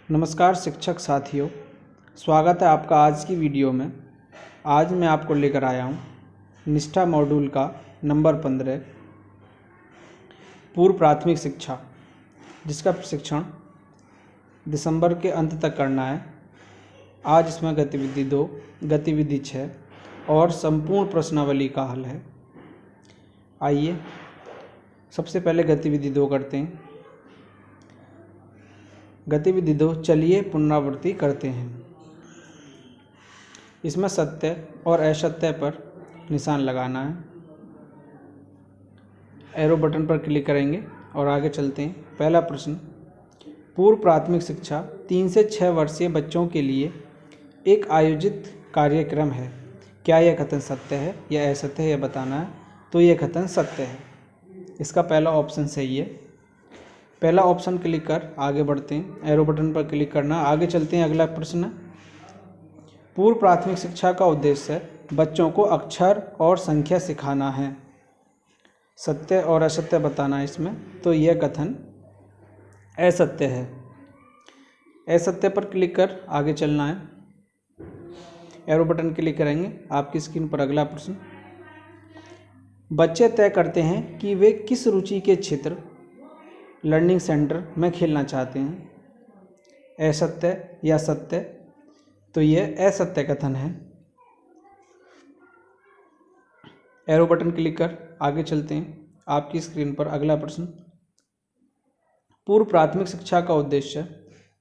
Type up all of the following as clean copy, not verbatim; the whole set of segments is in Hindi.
नमस्कार शिक्षक साथियों, स्वागत है आपका आज की वीडियो में। आज मैं आपको लेकर आया हूँ निष्ठा मॉड्यूल का नंबर 15 पूर्व प्राथमिक शिक्षा, जिसका प्रशिक्षण दिसंबर के अंत तक करना है। आज इसमें गतिविधि 2, गतिविधि 6 और संपूर्ण प्रश्नावली का हल है। आइए सबसे पहले गतिविधि 2 करते हैं। गतिविधि 2, चलिए पुनरावृत्ति करते हैं। इसमें सत्य और असत्य पर निशान लगाना है। एरो बटन पर क्लिक करेंगे और आगे चलते हैं। पहला प्रश्न, पूर्व प्राथमिक शिक्षा 3 से 6 वर्षीय बच्चों के लिए एक आयोजित कार्यक्रम है। क्या यह कथन सत्य है या असत्य है, यह बताना है। तो यह कथन सत्य है। इसका पहला ऑप्शन सही है। पहला ऑप्शन क्लिक कर आगे बढ़ते हैं। एरो बटन पर क्लिक करना, आगे चलते हैं। अगला प्रश्न, पूर्व प्राथमिक शिक्षा का उद्देश्य बच्चों को अक्षर और संख्या सिखाना है। सत्य और असत्य बताना है इसमें। तो यह कथन असत्य है। असत्य पर क्लिक कर आगे चलना है। एरो बटन क्लिक करेंगे। आपकी स्क्रीन पर अगला प्रश्न, बच्चे तय करते हैं कि वे किस रुचि के क्षेत्र लर्निंग सेंटर में खेलना चाहते हैं। असत्य या सत्य, तो यह असत्य कथन है। एरो बटन क्लिक कर आगे चलते हैं। आपकी स्क्रीन पर अगला प्रश्न, पूर्व प्राथमिक शिक्षा का उद्देश्य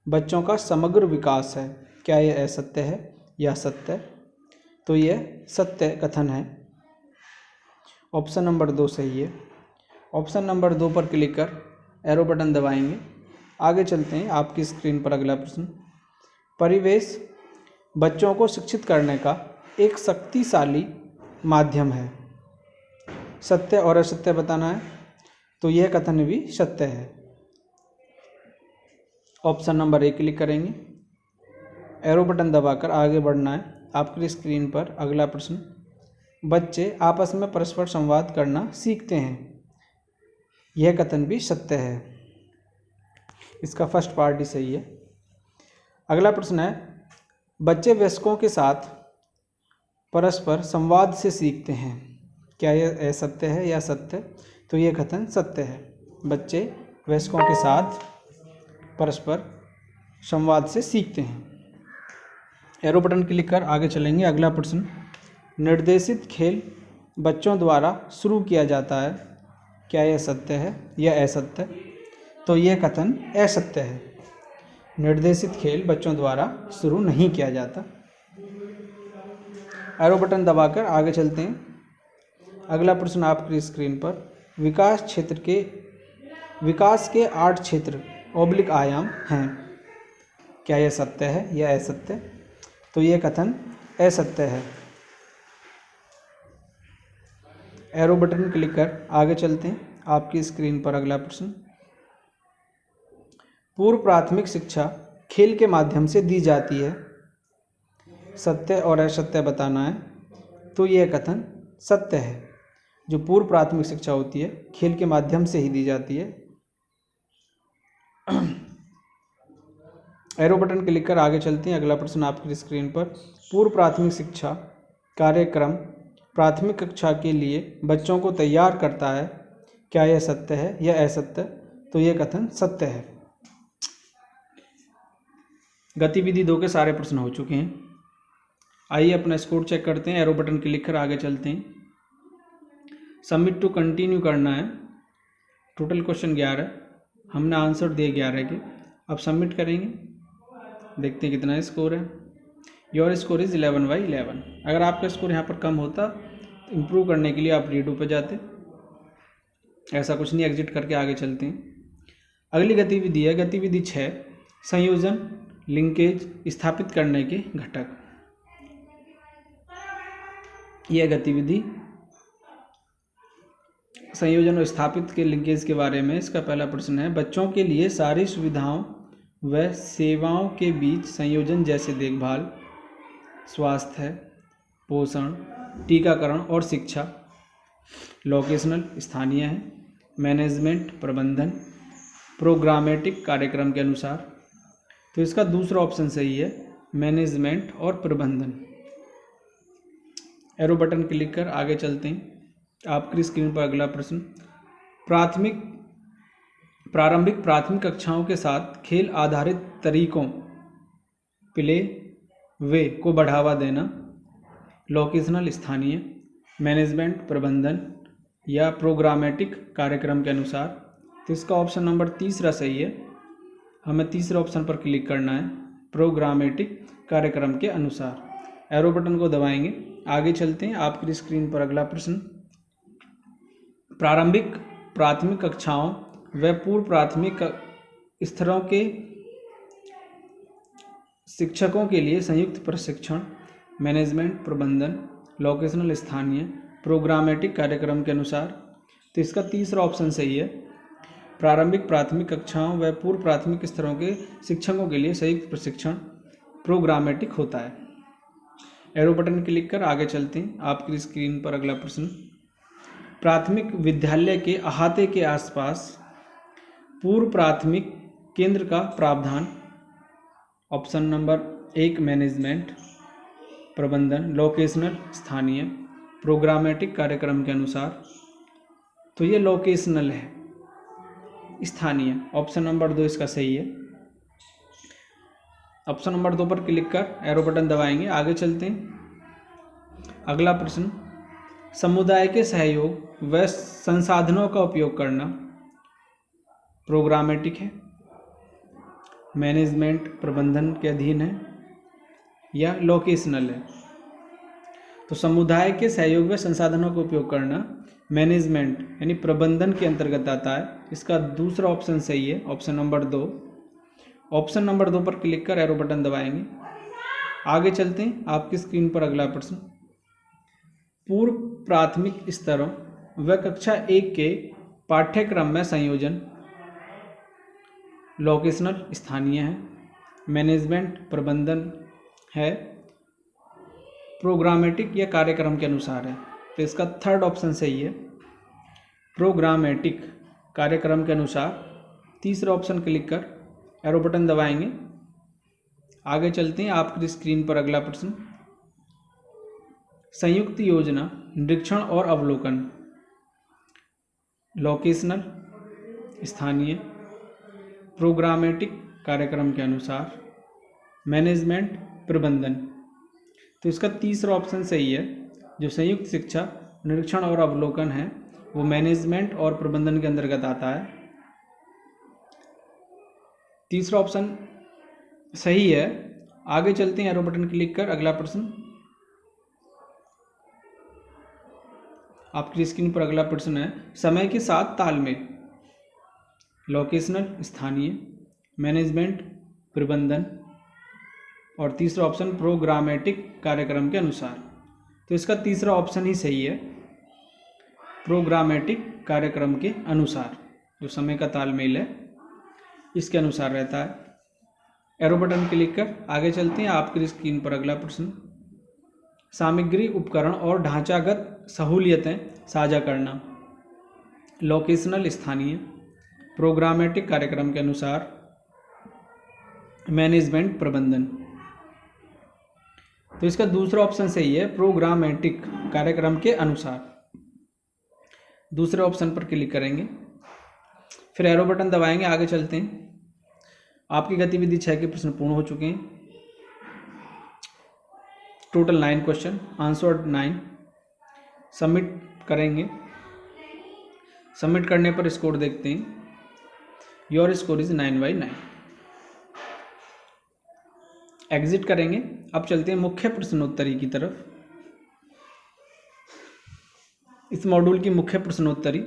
बच्चों का समग्र विकास है। क्या यह असत्य है या सत्य? तो यह सत्य कथन है। ऑप्शन नंबर 2 सही है। ऑप्शन नंबर 2 पर क्लिक कर एरो बटन दबाएंगे। आगे चलते हैं। आपकी स्क्रीन पर अगला प्रश्न, परिवेश बच्चों को शिक्षित करने का एक शक्तिशाली माध्यम है। सत्य और असत्य बताना है। तो यह कथन भी सत्य है। ऑप्शन नंबर 1 क्लिक करेंगे। एरो बटन दबाकर आगे बढ़ना है। आपकी स्क्रीन पर अगला प्रश्न, बच्चे आपस में परस्पर संवाद करना सीखते हैं। यह कथन भी सत्य है। इसका फर्स्ट पार्ट ही सही है। अगला प्रश्न है, बच्चे वयस्कों के साथ परस्पर संवाद से सीखते हैं। क्या यह असत्य है या सत्य? तो यह कथन सत्य है। बच्चे वयस्कों के साथ परस्पर संवाद से सीखते हैं। एरो बटन क्लिक कर आगे चलेंगे। अगला प्रश्न, निर्देशित खेल बच्चों द्वारा शुरू किया जाता है। क्या यह सत्य है या असत्य? तो यह कथन असत्य है। निर्देशित खेल बच्चों द्वारा शुरू नहीं किया जाता। एरो बटन दबाकर आगे चलते हैं। अगला प्रश्न आपकी स्क्रीन पर, विकास के 8 क्षेत्र ऑब्लिक आयाम हैं। क्या यह सत्य है या असत्य? तो यह कथन असत्य है। एरो बटन क्लिक कर आगे चलते हैं। आपकी स्क्रीन पर अगला प्रश्न, पूर्व प्राथमिक शिक्षा खेल के माध्यम से दी जाती है। सत्य और असत्य बताना है। तो यह कथन सत्य है। जो पूर्व प्राथमिक शिक्षा होती है खेल के माध्यम से ही दी जाती है। एरो बटन क्लिक कर आगे चलते हैं। अगला प्रश्न आपकी स्क्रीन पर, पूर्व प्राथमिक शिक्षा कार्यक्रम प्राथमिक कक्षा के लिए बच्चों को तैयार करता है। क्या यह सत्य है या असत्य? तो यह कथन सत्य है। गतिविधि 2 के सारे प्रश्न हो चुके हैं। आइए अपना स्कोर चेक करते हैं। एरो बटन क्लिक कर आगे चलते हैं। सबमिट टू कंटिन्यू करना है। टोटल क्वेश्चन 11, हमने आंसर दिए 11 के। अब सबमिट करेंगे, देखते हैं कितना स्कोर है। Your score is 11/11। अगर आपका स्कोर यहाँ पर कम होता तो इम्प्रूव करने के लिए आप रीडू पर जाते। ऐसा कुछ नहीं, एग्जिट करके आगे चलते हैं। अगली गतिविधि है गतिविधि 6, संयोजन लिंकेज स्थापित करने के घटक। यह गतिविधि संयोजन और स्थापित के लिंकेज के बारे में। इसका पहला प्रश्न है, बच्चों के लिए सारी सुविधाओं व सेवाओं के बीच संयोजन जैसे देखभाल, स्वास्थ्य, पोषण, टीकाकरण और शिक्षा। लोकेशनल स्थानीय है। मैनेजमेंट प्रबंधन, प्रोग्रामेटिक कार्यक्रम के अनुसार। तो इसका दूसरा ऑप्शन सही है, मैनेजमेंट और प्रबंधन। एरो बटन क्लिक कर आगे चलते हैं। आपकी स्क्रीन पर अगला प्रश्न, प्रारंभिक प्राथमिक कक्षाओं के साथ खेल आधारित तरीकों प्ले वे को बढ़ावा देना, लोकेशनल स्थानीय, मैनेजमेंट प्रबंधन या प्रोग्रामेटिक कार्यक्रम के अनुसार। तो इसका ऑप्शन नंबर तीसरा सही है, हमें तीसरे ऑप्शन पर क्लिक करना है, प्रोग्रामेटिक कार्यक्रम के अनुसार। एरो बटन को दबाएंगे, आगे चलते हैं। आपकी स्क्रीन पर अगला प्रश्न, प्रारंभिक प्राथमिक कक्षाओं व पूर्व प्राथमिक स्तरों के शिक्षकों के लिए संयुक्त प्रशिक्षण, मैनेजमेंट प्रबंधन, लोकेशनल स्थानीय, प्रोग्रामेटिक कार्यक्रम के अनुसार। तो इसका तीसरा ऑप्शन सही है, प्रारंभिक प्राथमिक कक्षाओं व पूर्व प्राथमिक स्तरों के शिक्षकों के लिए संयुक्त प्रशिक्षण प्रोग्रामेटिक होता है। एरो बटन क्लिक कर आगे चलते हैं। आपकी स्क्रीन पर अगला प्रश्न, प्राथमिक विद्यालय के अहाते के आसपास पूर्व प्राथमिक केंद्र का प्रावधान। ऑप्शन नंबर 1 मैनेजमेंट प्रबंधन, लोकेशनल स्थानीय, प्रोग्रामेटिक कार्यक्रम के अनुसार। तो ये लोकेशनल है, स्थानीय। ऑप्शन नंबर 2 इसका सही है। ऑप्शन नंबर 2 पर क्लिक कर एरो बटन दबाएंगे, आगे चलते हैं। अगला प्रश्न, समुदाय के सहयोग व संसाधनों का उपयोग करना प्रोग्रामेटिक है, मैनेजमेंट प्रबंधन के अधीन है या लोकेशनल है। तो समुदाय के सहयोग व संसाधनों का उपयोग करना मैनेजमेंट यानी प्रबंधन के अंतर्गत आता है। इसका दूसरा ऑप्शन सही है, ऑप्शन नंबर 2। ऑप्शन नंबर 2 पर क्लिक कर एरो बटन दबाएंगे, आगे चलते हैं। आपकी स्क्रीन पर अगला प्रश्न, पूर्व प्राथमिक स्तरों व कक्षा 1 के पाठ्यक्रम में संयोजन लोकेशनल स्थानीय है, मैनेजमेंट प्रबंधन है, प्रोग्रामेटिक या कार्यक्रम के अनुसार है। तो इसका थर्ड ऑप्शन सही है, प्रोग्रामेटिक कार्यक्रम के अनुसार। तीसरा ऑप्शन क्लिक कर एरो बटन दबाएंगे, आगे चलते हैं। आपकी स्क्रीन पर अगला प्रश्न, संयुक्त योजना निरीक्षण और अवलोकन लोकेशनल स्थानीय, प्रोग्रामेटिक कार्यक्रम के अनुसार, मैनेजमेंट प्रबंधन। तो इसका तीसरा ऑप्शन सही है, जो संयुक्त शिक्षा निरीक्षण और अवलोकन है वो मैनेजमेंट और प्रबंधन के अंतर्गत आता है। तीसरा ऑप्शन सही है। आगे चलते हैं, एरो बटन क्लिक कर अगला प्रश्न। आपकी स्क्रीन पर अगला प्रश्न है, समय के साथ तालमेल लोकेशनल स्थानीय, मैनेजमेंट प्रबंधन और तीसरा ऑप्शन प्रोग्रामेटिक कार्यक्रम के अनुसार। तो इसका तीसरा ऑप्शन ही सही है, प्रोग्रामेटिक कार्यक्रम के अनुसार। जो समय का तालमेल है इसके अनुसार रहता है। एरो बटन क्लिक कर आगे चलते हैं। आपकी स्क्रीन पर अगला प्रश्न, सामग्री उपकरण और ढांचागत सहूलियतें साझा करना लोकेशनल स्थानीय, प्रोग्रामेटिक कार्यक्रम के अनुसार, मैनेजमेंट प्रबंधन। तो इसका दूसरा ऑप्शन सही है, प्रोग्रामेटिक कार्यक्रम के अनुसार। दूसरे ऑप्शन पर क्लिक करेंगे, फिर एरो बटन दबाएंगे, आगे चलते हैं। आपकी गतिविधि 6 के प्रश्न पूर्ण हो चुके हैं। Total 9 question, answered 9। सबमिट करेंगे। सबमिट करने पर स्कोर देखते हैं। Your score is 9/9। एग्जिट करेंगे। अब चलते हैं मुख्य प्रश्नोत्तरी की तरफ। इस मॉड्यूल की मुख्य प्रश्नोत्तरी,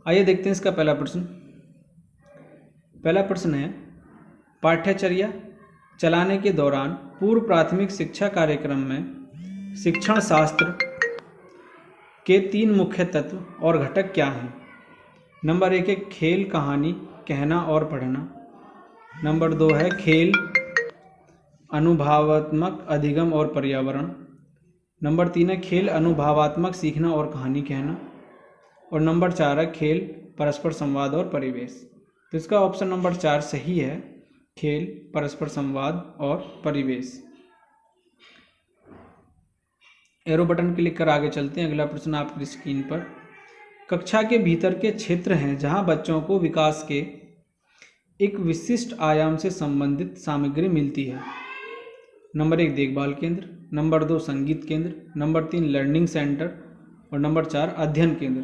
आइए देखते हैं इसका पहला प्रश्न। पहला प्रश्न है, पाठ्यचर्या चलाने के दौरान पूर्व प्राथमिक शिक्षा कार्यक्रम में शिक्षण शास्त्र के 3 मुख्य तत्व और घटक क्या हैं? नंबर 1 है खेल, कहानी, कहना और पढ़ना। नंबर 2 है खेल, अनुभवात्मक अधिगम और पर्यावरण। नंबर 3 है खेल, अनुभवात्मक सीखना और कहानी कहना। और नंबर 4 है खेल, परस्पर संवाद और परिवेश। तो इसका ऑप्शन नंबर 4 सही है, खेल, परस्पर संवाद और परिवेश। एरो बटन क्लिक कर आगे चलते हैं। अगला प्रश्न आपकी स्क्रीन पर, कक्षा के भीतर के क्षेत्र हैं जहां बच्चों को विकास के एक विशिष्ट आयाम से संबंधित सामग्री मिलती है। नंबर 1 देखभाल केंद्र, नंबर 2 संगीत केंद्र, नंबर 3 लर्निंग सेंटर और नंबर 4 अध्ययन केंद्र।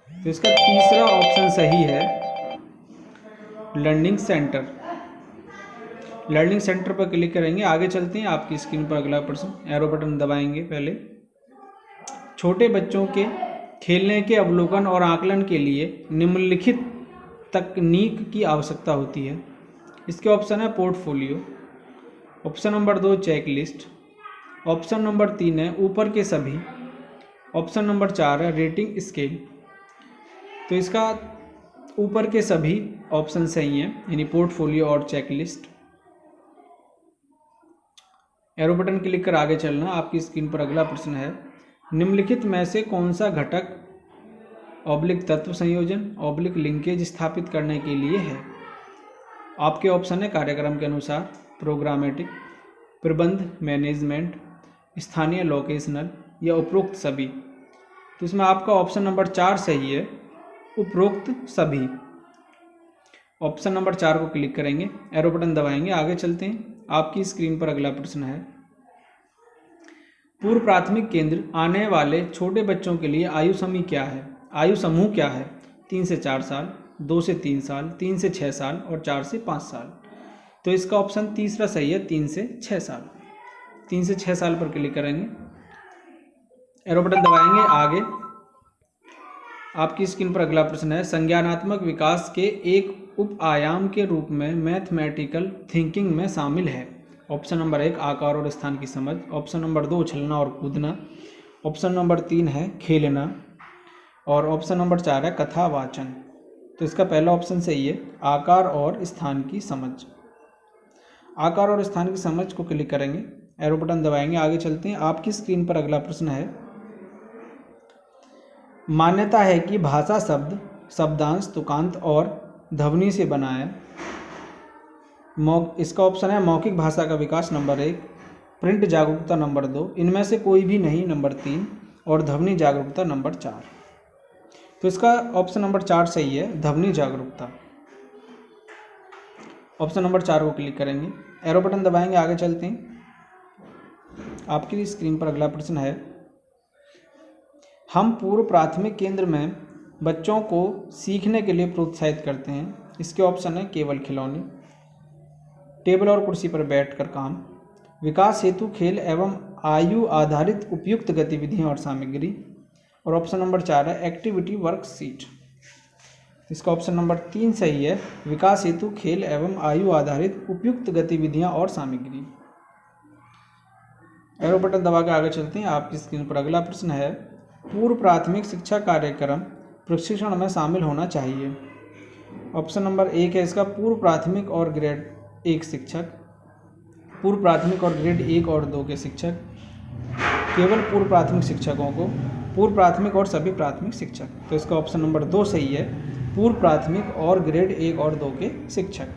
तो इसका तीसरा ऑप्शन सही है, लर्निंग सेंटर। लर्निंग सेंटर पर क्लिक करेंगे, आगे चलते हैं। आपकी स्क्रीन पर अगला प्रश्न, एरो बटन दबाएंगे पहले। छोटे बच्चों के खेलने के अवलोकन और आकलन के लिए निम्नलिखित तकनीक की आवश्यकता होती है। इसके ऑप्शन है portfolio, option number 2 check list, option number 3 है ऊपर के सभी, ऑप्शन नंबर 4 है रेटिंग स्केल। तो इसका ऊपर के सभी ऑप्शन सही हैं, यानी पोर्टफोलियो और check list. Arrow button click कर आगे चलना। आपकी स्क्रीन पर अगला प्रश्न है, निम्नलिखित में से कौन सा घटक ऑब्लिक तत्व संयोजन ऑब्लिक लिंकेज स्थापित करने के लिए है। आपके ऑप्शन है कार्यक्रम के अनुसार, प्रोग्रामेटिक, प्रबंध मैनेजमेंट, स्थानीय लोकेशनल या उपरोक्त सभी। तो इसमें आपका ऑप्शन नंबर 4 सही है, उपरोक्त सभी। ऑप्शन नंबर 4 को क्लिक करेंगे, एरो बटन दबाएंगे, आगे चलते हैं। आपकी स्क्रीन पर अगला प्रश्न है, पूर्व प्राथमिक केंद्र आने वाले छोटे बच्चों के लिए आयु समूह क्या है। आयु समूह क्या है? 3 से 4 साल, 2 से 3 साल, 3 से 6 साल और 4 से 5 साल। तो इसका ऑप्शन तीसरा सही है, 3 से 6 साल। 3 से 6 साल पर क्लिक करेंगे, एरो बटन दबाएंगे, आगे। आपकी स्क्रीन पर अगला प्रश्न है, संज्ञानात्मक विकास के एक उप आयाम के रूप में मैथमेटिकल थिंकिंग में शामिल है। ऑप्शन नंबर 1 आकार और स्थान की समझ, ऑप्शन नंबर 2 उछलना और कूदना, ऑप्शन नंबर 3 है खेलना और ऑप्शन नंबर 4 है कथा वाचन। तो इसका पहला ऑप्शन सही है, आकार और स्थान की समझ। आकार और स्थान की समझ को क्लिक करेंगे, एरो बटन दबाएंगे, आगे चलते हैं। आपकी स्क्रीन पर अगला प्रश्न है, मान्यता है कि भाषा शब्द शब्दांश तुकांत और ध्वनि से बना है। इसका ऑप्शन है मौखिक भाषा का विकास नंबर 1, प्रिंट जागरूकता नंबर 2, इनमें से कोई भी नहीं नंबर 3 और ध्वनि जागरूकता नंबर 4। तो इसका ऑप्शन नंबर 4 सही है, ध्वनि जागरूकता। ऑप्शन नंबर 4 को क्लिक करेंगे, एरो बटन दबाएंगे, आगे चलते हैं। आपकी स्क्रीन पर अगला प्रश्न है, हम पूर्व प्राथमिक केंद्र में बच्चों को सीखने के लिए प्रोत्साहित करते हैं। इसके ऑप्शन है केवल खिलौने, टेबल और कुर्सी पर बैठकर काम, विकास हेतु खेल एवं आयु आधारित उपयुक्त गतिविधियां और सामग्री और ऑप्शन नंबर 4 है एक्टिविटी वर्कशीट। इसका ऑप्शन नंबर 3 सही है, विकास हेतु खेल एवं आयु आधारित उपयुक्त गतिविधियां और सामग्री। एरो बटन दबा के आगे चलते हैं। आपकी स्क्रीन पर अगला प्रश्न है, पूर्व प्राथमिक शिक्षा कार्यक्रम प्रशिक्षण में शामिल होना चाहिए। ऑप्शन नंबर 1 है इसका पूर्व प्राथमिक और ग्रेड 1 शिक्षक, पूर्व प्राथमिक और ग्रेड 1 और 2 के शिक्षक, केवल पूर्व प्राथमिक शिक्षकों को, पूर्व प्राथमिक और सभी प्राथमिक शिक्षक। तो इसका ऑप्शन नंबर 2 सही है, पूर्व प्राथमिक और ग्रेड 1 और 2 के शिक्षक।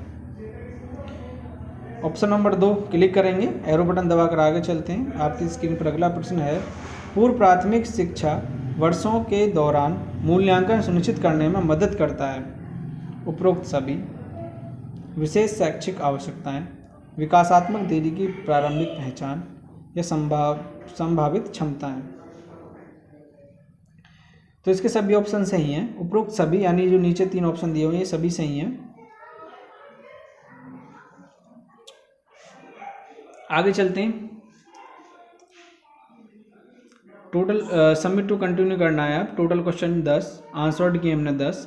ऑप्शन नंबर 2 क्लिक करेंगे, एरो बटन दबाकर आगे चलते हैं। आपकी स्क्रीन पर अगला प्रश्न है, पूर्व प्राथमिक शिक्षा वर्षों के दौरान मूल्यांकन सुनिश्चित करने में मदद करता है। उपरोक्त सभी, विशेष शैक्षिक आवश्यकताएं, विकासात्मक देरी की प्रारंभिक पहचान या संभावित क्षमताएं। तो इसके सभी ऑप्शन सही हैं। उपरोक्त सभी यानी जो नीचे 3 ऑप्शन दिए हुए हैं ये सभी सही हैं। आगे चलते हैं। टोटल सबमिट टू कंटिन्यू करना है। आप टोटल क्वेश्चन 10 आंसर्ड किए हमने 10।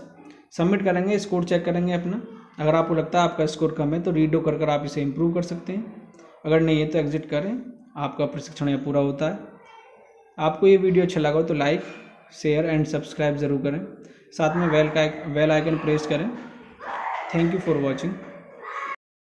सबमिट करेंगे, स्कोर चेक करेंगे अपना। अगर आपको लगता है आपका स्कोर कम है तो रीडो कर आप इसे इम्प्रूव कर सकते हैं, अगर नहीं है तो एग्जिट करें। आपका प्रशिक्षण यह पूरा होता है। आपको ये वीडियो अच्छा लगा हो तो लाइक शेयर एंड सब्सक्राइब ज़रूर करें, साथ में बेल आइकन प्रेस करें। Thank you for watching.